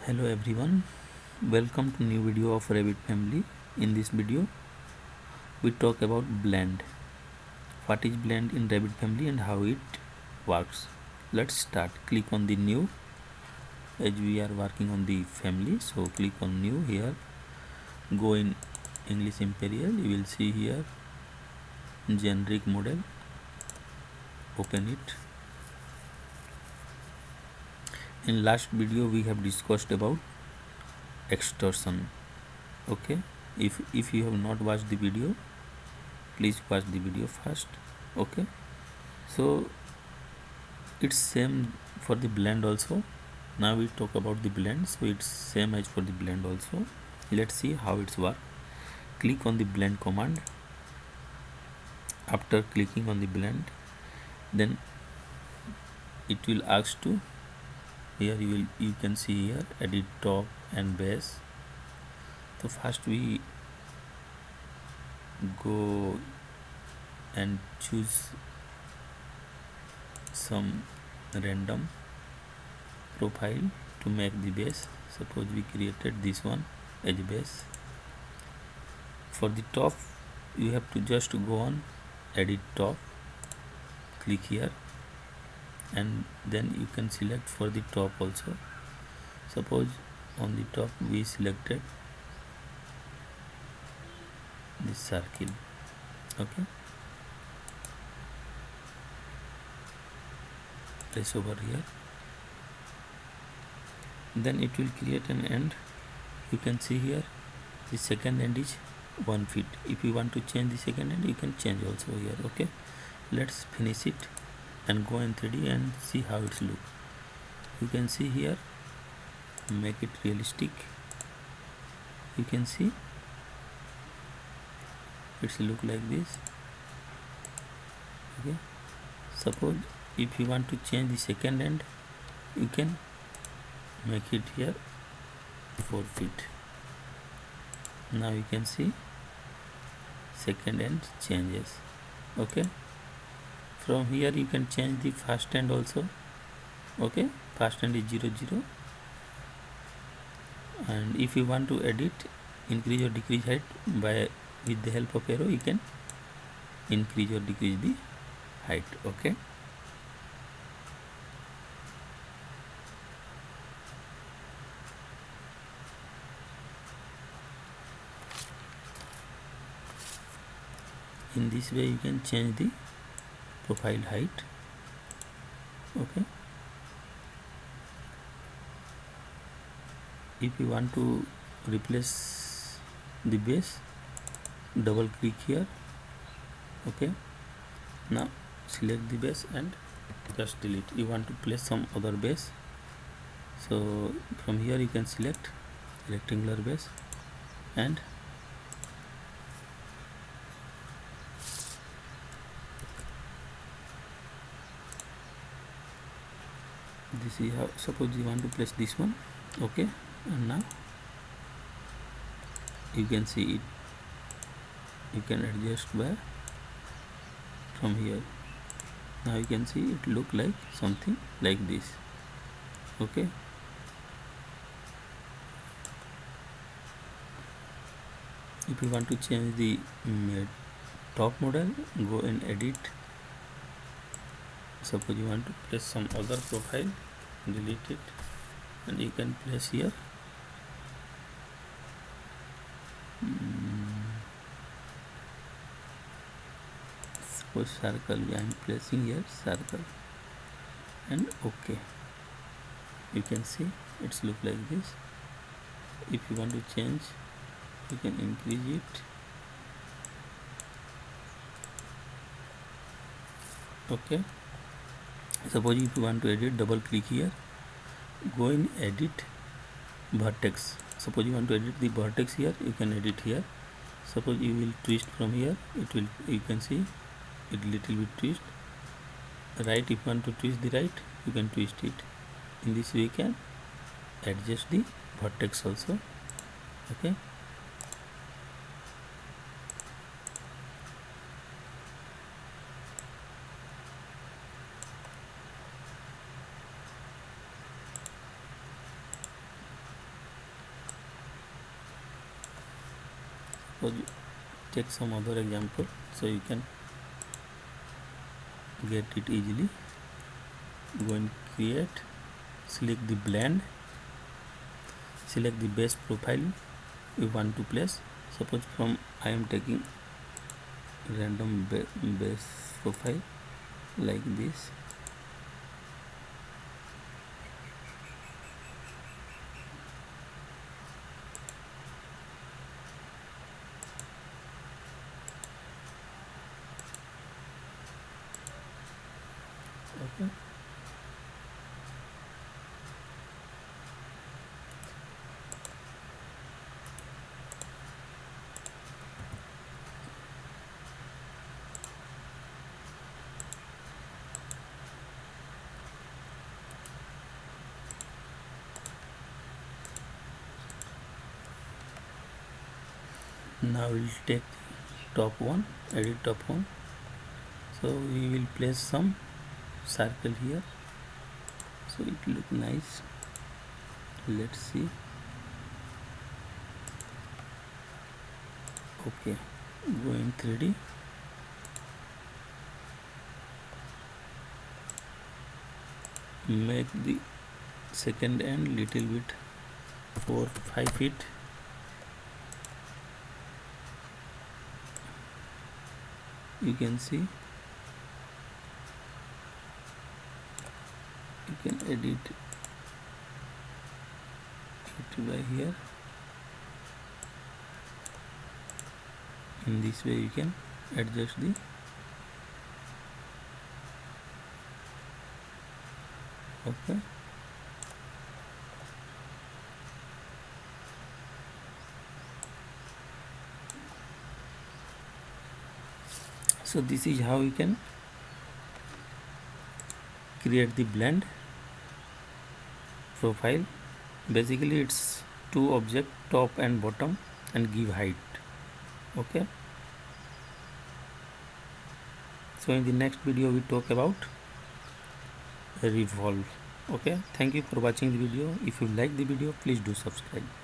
Hello everyone, welcome to new video of Revit family. In this video we talk about blend. What is blend in Revit family and how it works. Let's start. Click on the new as we are working on the family. So click on new here. Go in English Imperial. You will see here generic model. Open it. In last video we have discussed about extrusion. Okay, if you have not watched the video, please watch the video first. Okay, so it's same for the blend also. Now we talk about the blend, so it's same as for the blend also. Let's see how it's work. Click on the blend command. After clicking on the blend, then it will ask to here you can see here edit top and base. So first we go and choose some random profile to make the base. Suppose we created this one as base. For the top you have to just go on edit top, click here, and then you can select for the top also. Suppose on the top we selected this circle. Okay, place over here, then it will create an end. You can see here the second end is 1 feet. If you want to change the second end, you can change also here. Okay, let's finish it and go in 3D and see how it's look. You can see here, make it realistic. You can see it's look like this. Okay, suppose if you want to change the second end, you can make it here 4 feet. Now you can see second end changes. Okay, from here you can change the first end also. Okay, first end is 0 0, and if you want to edit, increase or decrease height by with the help of arrow, you can increase or decrease the height. Okay, in this way you can change the profile height. Okay, if you want to replace the base, double click here. Okay, now select the base and just delete. You want to place some other base, so from here you can select rectangular base and this is how. Suppose you want to place this one. Okay, and now you can see it. You can adjust by from here. Now you can see it look like something like this. Okay, if you want to change the top model, go and edit. Suppose you want to place some other profile, delete it, and you can place here suppose circle. I am placing here circle and okay, you can see it's look like this. If you want to change, you can increase it. Okay, suppose if you want to edit, double click here, go in edit vertex. Suppose you want to edit the vertex here, you can edit here. Suppose you will twist from here, it will, you can see it little bit twist. Right, if you want to twist the right, you can twist it. In this way you can adjust the vertex also. Okay, suppose take some other example so you can get it easily. Go and create, select the blend, select the base profile we want to place. Suppose from I am taking random base profile like this. Okay. Now we'll take top one, edit top one. So we will place some circle here so it look nice. Let's see. Okay, go in 3D. Make the second end little bit 4-5 feet. You can see, you can edit it by here. In this way you can adjust the okay. So this is how you can create the blend profile. Basically it's two object, top and bottom, and give height. Okay, so in the next video we talk about revolve. Okay, thank you for watching the video. If you like the video, please do subscribe.